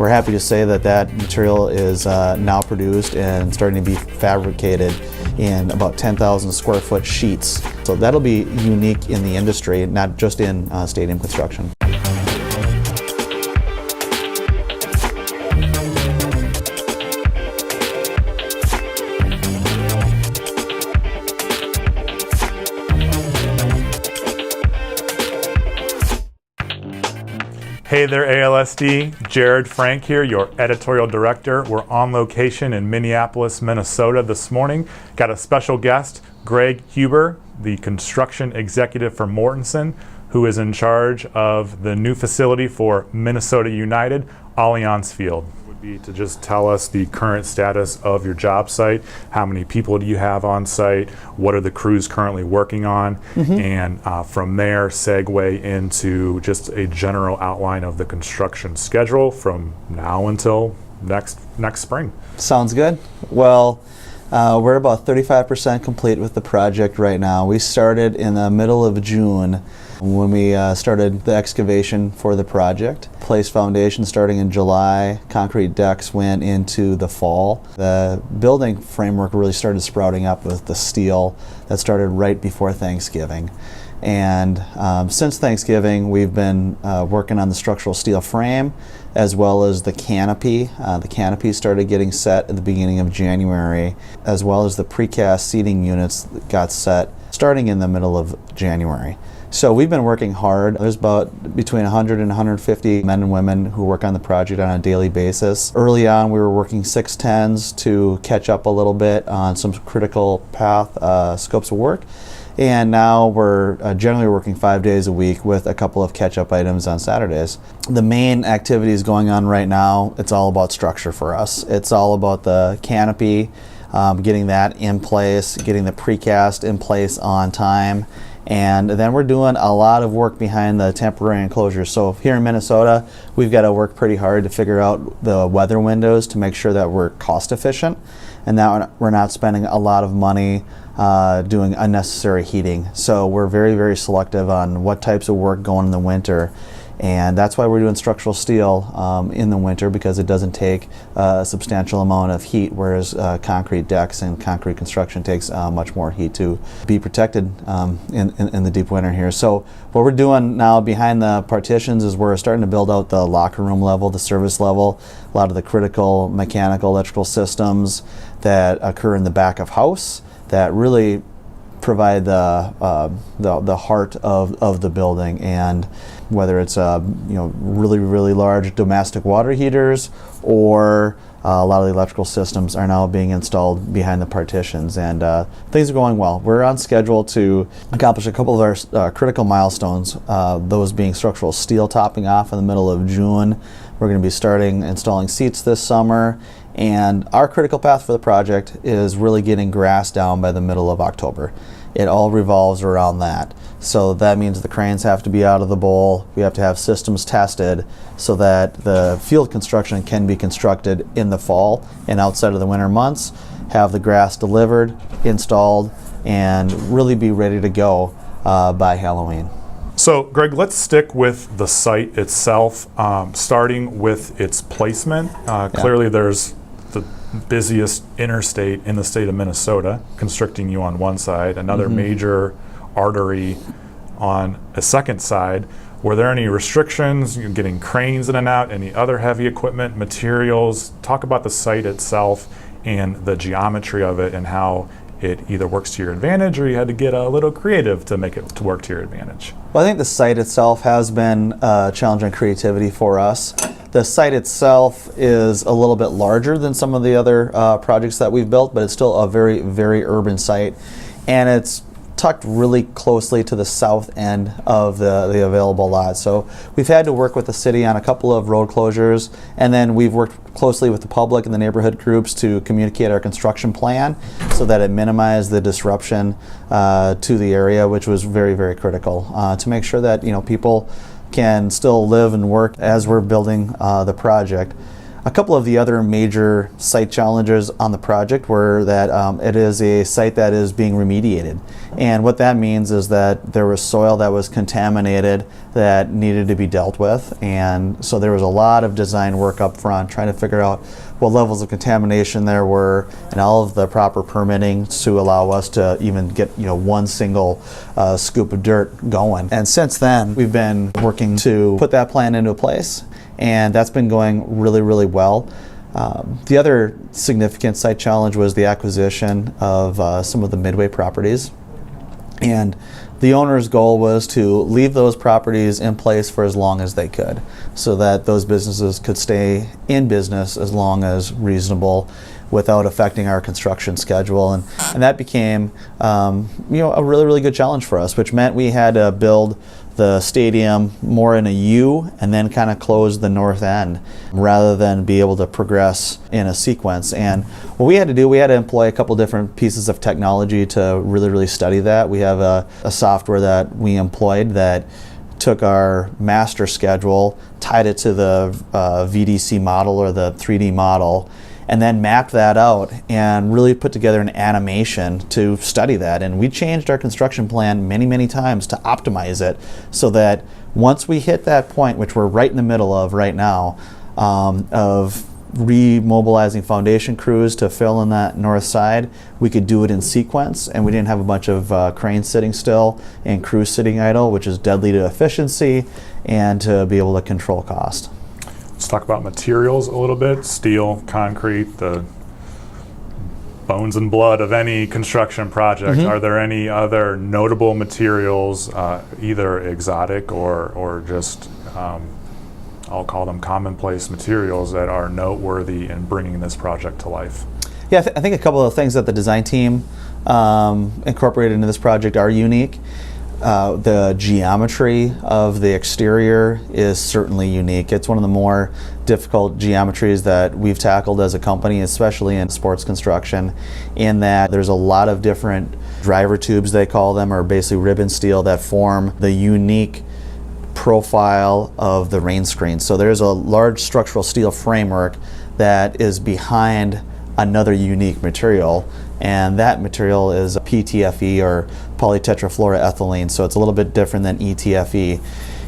We're happy to say that that material is now produced and starting to be fabricated in about 10,000 square foot sheets. So that'll be unique in the industry, not just in stadium construction. Hey there, ALSD. Jared Frank here, your editorial director. We're on location in Minneapolis, Minnesota this morning. Got a special guest, Greg Huber, the construction executive for Mortenson, who is in charge of the new facility for Minnesota United, Allianz Field. Would be to just tell us the current status of your job site. How many people do you have on site? What are the crews currently working on? And from there, segue into just a general outline of the construction schedule from now until next spring. Sounds good. Well, we're about 35% complete with the project right now. We started in the middle of June when we started the excavation for the project. Placed foundation starting in July. Concrete decks went into the fall. The building framework really started sprouting up with the steel. That started right before Thanksgiving. And since Thanksgiving, we've been working on the structural steel frame as well as the canopy. The canopy started getting set at the beginning of January, as well as the precast seating units got set starting in the middle of January. So we've been working hard. There's about between 100 and 150 men and women who work on the project on a daily basis. Early on, we were working 610s to catch up a little bit on some critical path scopes of work. And now we're generally working 5 days a week with a couple of catch-up items on Saturdays. The main activities going on right now, it's all about structure for us. It's all about the canopy, getting that in place, getting the precast in place on time. And then we're doing a lot of work behind the temporary enclosures. So here in Minnesota, we've got to work pretty hard to figure out the weather windows to make sure that we're cost efficient and that we're not spending a lot of money doing unnecessary heating. So we're very, very selective on what types of work going in the winter. And that's why we're doing structural steel in the winter, because it doesn't take a substantial amount of heat, whereas concrete decks and concrete construction takes much more heat to be protected in the deep winter here. So what we're doing now behind the partitions is we're starting to build out the locker room level, the service level, a lot of the critical mechanical, electrical systems that occur in the back of house that really provide the heart of the building. And whether it's really large domestic water heaters or a lot of the electrical systems are now being installed behind the partitions, and things are going well. We're on schedule to accomplish a couple of our critical milestones, those being structural steel topping off in the middle of June. We're going to be starting installing seats this summer, and our critical path for the project is really getting grass down by the middle of October. It all revolves around that. So that means the cranes have to be out of the bowl. We have to have systems tested so that the field construction can be constructed in the fall and outside of the winter months, have the grass delivered, installed, and really be ready to go by Halloween. So Greg, let's stick with the site itself, starting with its placement. Clearly there's the busiest interstate in the state of Minnesota constricting you on one side, another major artery on a second side. Were there any restrictions, getting cranes in and out, any other heavy equipment, materials? Talk about the site itself and the geometry of it and how it either works to your advantage or you had to get a little creative to make it to work to your advantage. Well, I think the site itself has been a challenge on creativity for us. The site itself is a little bit larger than some of the other projects that we've built, but it's still a very, very urban site. And it's tucked really closely to the south end of the available lot. So we've had to work with the city on a couple of road closures, and then we've worked closely with the public and the neighborhood groups to communicate our construction plan so that it minimized the disruption to the area, which was very, very critical to make sure that people can still live and work as we're building the project. A couple of the other major site challenges on the project were that it is a site that is being remediated. And what that means is that there was soil that was contaminated that needed to be dealt with. And so there was a lot of design work up front trying to figure out what levels of contamination there were and all of the proper permitting to allow us to even get one single scoop of dirt going. And since then, we've been working to put that plan into place, and that's been going really, really well. The other significant site challenge was the acquisition of some of the Midway properties. And the owner's goal was to leave those properties in place for as long as they could, so that those businesses could stay in business as long as reasonable without affecting our construction schedule. And that became a really, really good challenge for us, which meant we had to build the stadium more in a U and then kind of close the north end rather than be able to progress in a sequence. And what we had to do, we had to employ a couple different pieces of technology to really, really study that. We have a software that we employed that took our master schedule, tied it to the VDC model or the 3D model, and then mapped that out and really put together an animation to study that. And we changed our construction plan many, many times to optimize it so that once we hit that point, which we're right in the middle of right now, of remobilizing foundation crews to fill in that north side, we could do it in sequence, and we didn't have a bunch of cranes sitting still and crews sitting idle, which is deadly to efficiency and to be able to control cost. Let's talk about materials a little bit. Steel, concrete, the bones and blood of any construction project. Are there any other notable materials, either exotic or just, I'll call them commonplace materials, that are noteworthy in bringing this project to life? Yeah, I think a couple of things that the design team incorporated into this project are unique. The geometry of the exterior is certainly unique. It's one of the more difficult geometries that we've tackled as a company, especially in sports construction, in that there's a lot of different driver tubes, they call them, or basically ribbon steel, that form the unique profile of the rain screen. So there's a large structural steel framework that is behind another unique material, and that material is PTFE, or polytetrafluoroethylene, so it's a little bit different than ETFE.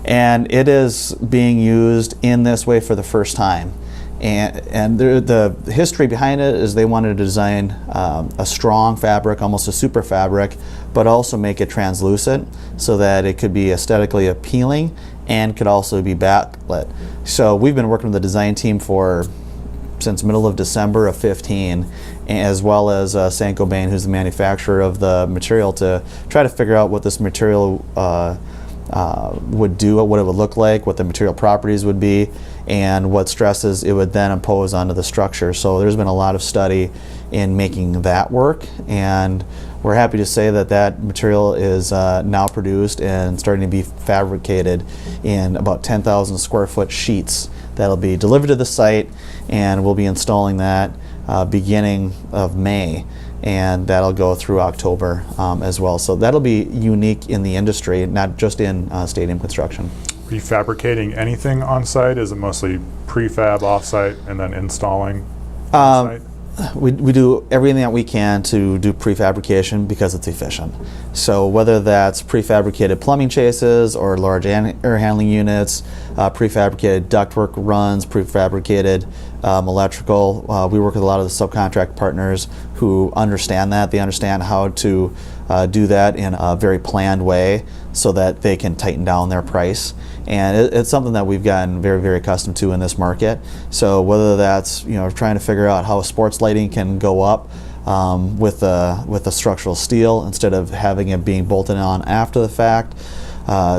And it is being used in this way for the first time. And the history behind it is they wanted to design a strong fabric, almost a super fabric, but also make it translucent so that it could be aesthetically appealing and could also be backlit. So we've been working with the design team since middle of December of 15, as well as Saint-Gobain, who's the manufacturer of the material, to try to figure out what this material would do, what it would look like, what the material properties would be, and what stresses it would then impose onto the structure. So there's been a lot of study in making that work, and we're happy to say that that material is now produced and starting to be fabricated in about 10,000 square foot sheets that'll be delivered to the site, and we'll be installing that beginning of May, and that'll go through October as well. So that'll be unique in the industry, not just in stadium construction. Are you fabricating anything on site? Is it mostly prefab off-site and then installing on site? We do everything that we can to do prefabrication because it's efficient. So whether that's prefabricated plumbing chases or large air handling units, prefabricated ductwork runs, prefabricated electrical, we work with a lot of the subcontract partners who understand that. They understand how to do that in a very planned way so that they can tighten down their price. And it's something that we've gotten very, very accustomed to in this market. So whether that's trying to figure out how sports lighting can go up with the structural steel instead of having it being bolted on after the fact,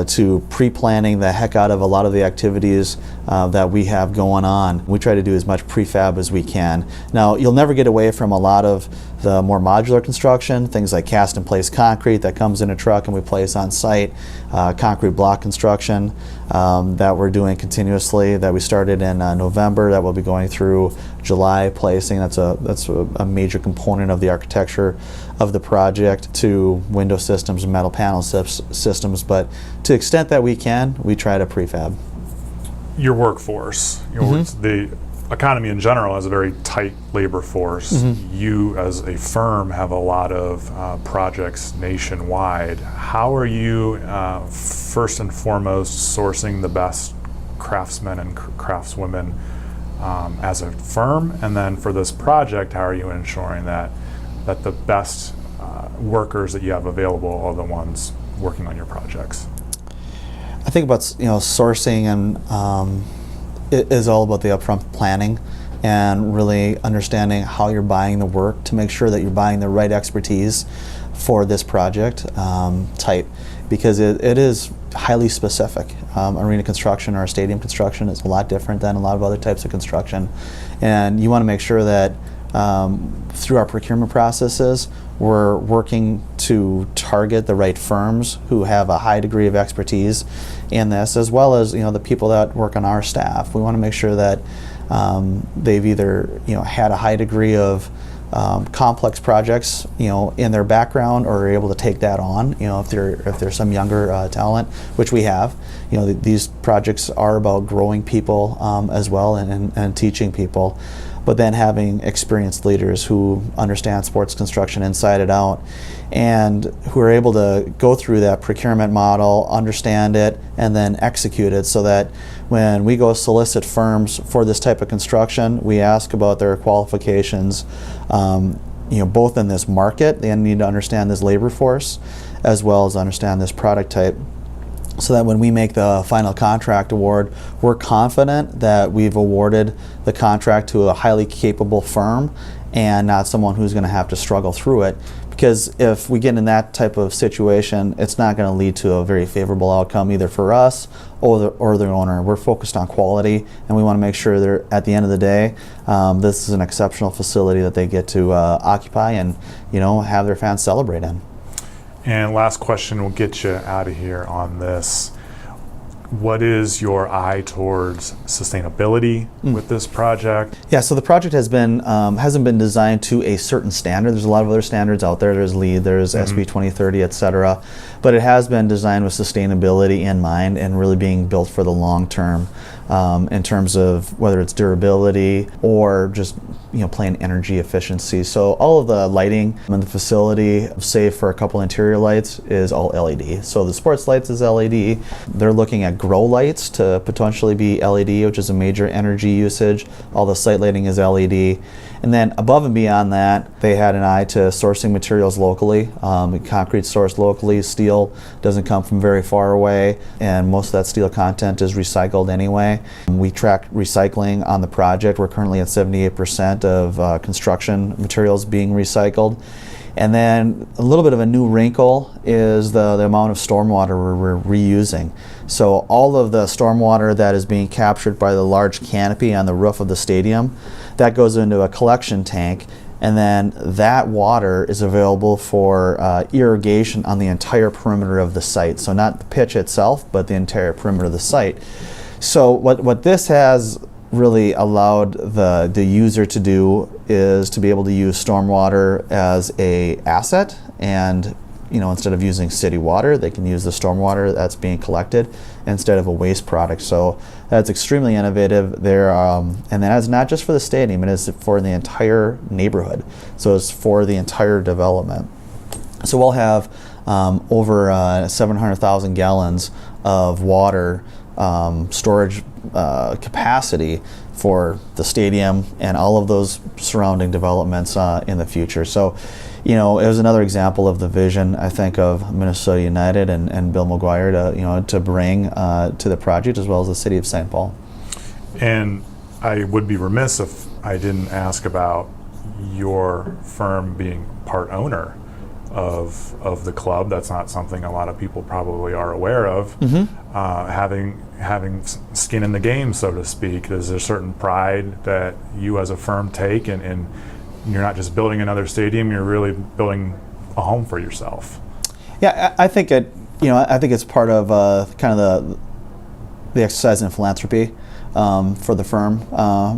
to pre-planning the heck out of a lot of the activities that we have going on. We try to do as much prefab as we can. Now, you'll never get away from a lot of the more modular construction, things like cast in place concrete that comes in a truck and we place on site, concrete block construction that we're doing continuously, that we started in November, that we'll be going through July placing. That's a major component of the architecture of the project, to window systems and metal panel systems. But to the extent that we can, we try to prefab. Your workforce, economy in general has a very tight labor force. You as a firm have a lot of projects nationwide. How are you first and foremost sourcing the best craftsmen and craftswomen as a firm? And then for this project, how are you ensuring that the best workers that you have available are the ones working on your projects? I think about sourcing and it is all about the upfront planning and really understanding how you're buying the work to make sure that you're buying the right expertise for this project type, because it is highly specific. Arena construction or stadium construction is a lot different than a lot of other types of construction, and you want to make sure that through our procurement processes we're working to target the right firms who have a high degree of expertise in this, as well as the people that work on our staff. We want to make sure that they've either had a high degree of complex projects in their background, or are able to take that on. If there's some younger talent, which we have. These projects are about growing people as well, and teaching people. But then having experienced leaders who understand sports construction inside and out, and who are able to go through that procurement model, understand it, and then execute it, so that when we go solicit firms for this type of construction, we ask about their qualifications, both in this market. They need to understand this labor force, as well as understand this product type, so that when we make the final contract award, we're confident that we've awarded the contract to a highly capable firm and not someone who's going to have to struggle through it. Because if we get in that type of situation, it's not going to lead to a very favorable outcome either for us or the owner. We're focused on quality, and we want to make sure that at the end of the day, this is an exceptional facility that they get to occupy and have their fans celebrate in. And last question, we'll get you out of here on this. What is your eye towards sustainability with this project? Yeah, so the project hasn't been designed to a certain standard. There's a lot of other standards out there. There's LEED, there's SB 2030, et cetera. But it has been designed with sustainability in mind, and really being built for the long term, in terms of whether it's durability or just plain energy efficiency. So all of the lighting in the facility, save for a couple interior lights, is all LED. So the sports lights is LED. They're looking at grow lights to potentially be LED, which is a major energy usage. All the site lighting is LED. And then above and beyond that, they had an eye to sourcing materials locally. Concrete sourced locally. Steel doesn't come from very far away, and most of that steel content is recycled anyway. We track recycling on the project. We're currently at 78% of construction materials being recycled. And then a little bit of a new wrinkle is the amount of stormwater we're reusing. So all of the stormwater that is being captured by the large canopy on the roof of the stadium, that goes into a collection tank, and then that water is available for irrigation on the entire perimeter of the site. So not the pitch itself, but the entire perimeter of the site. So what this has really allowed the user to do is to be able to use stormwater as a asset, and instead of using city water, they can use the stormwater that's being collected instead of a waste product. So that's extremely innovative there, and that's not just for the stadium, it is for the entire neighborhood. So it's for the entire development. So we'll have over 700,000 gallons of water storage capacity for the stadium and all of those surrounding developments in the future. So, it was another example of the vision, I think, of Minnesota United and Bill McGuire to bring to the project, as well as the city of St. Paul. And I would be remiss if I didn't ask about your firm being part owner of the club. That's not something a lot of people probably are aware of. Having skin in the game, so to speak. Is there a certain pride that you as a firm take, and you're not just building another stadium, you're really building a home for yourself? Yeah, I think I think it's part of kind of the exercise in philanthropy for the firm,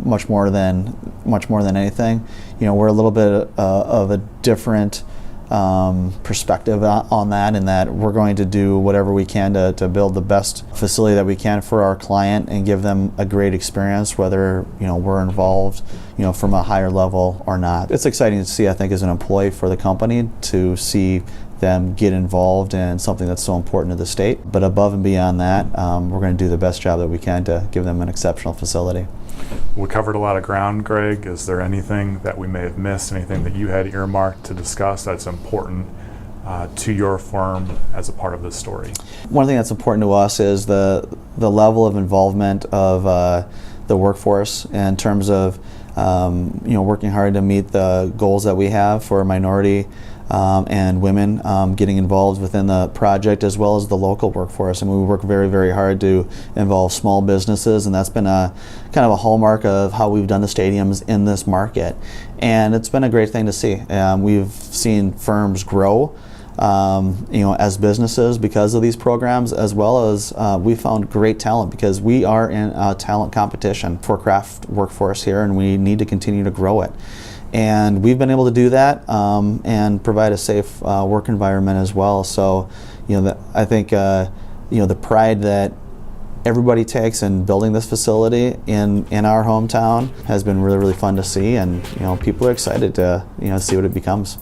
much more than anything. We're a little bit of a different perspective on that, and that we're going to do whatever we can to build the best facility that we can for our client and give them a great experience, whether we're involved from a higher level or not. It's exciting to see, I think, as an employee for the company, to see them get involved in something that's so important to the state. But above and beyond that, we're going to do the best job that we can to give them an exceptional facility. We covered a lot of ground, Greg. Is there anything that we may have missed, anything that you had earmarked to discuss that's important to your firm as a part of this story? One thing that's important to us is the level of involvement of the workforce in terms of working hard to meet the goals that we have for minority and women getting involved within the project, as well as the local workforce. And we work very, very hard to involve small businesses, and that's been a kind of a hallmark of how we've done the stadiums in this market. And it's been a great thing to see. We've seen firms grow as businesses because of these programs, as well as we found great talent, because we are in a talent competition for craft workforce here, and we need to continue to grow it. And we've been able to do that and provide a safe work environment as well. So, I think the pride that everybody takes in building this facility in our hometown has been really, really fun to see, and people are excited to see what it becomes.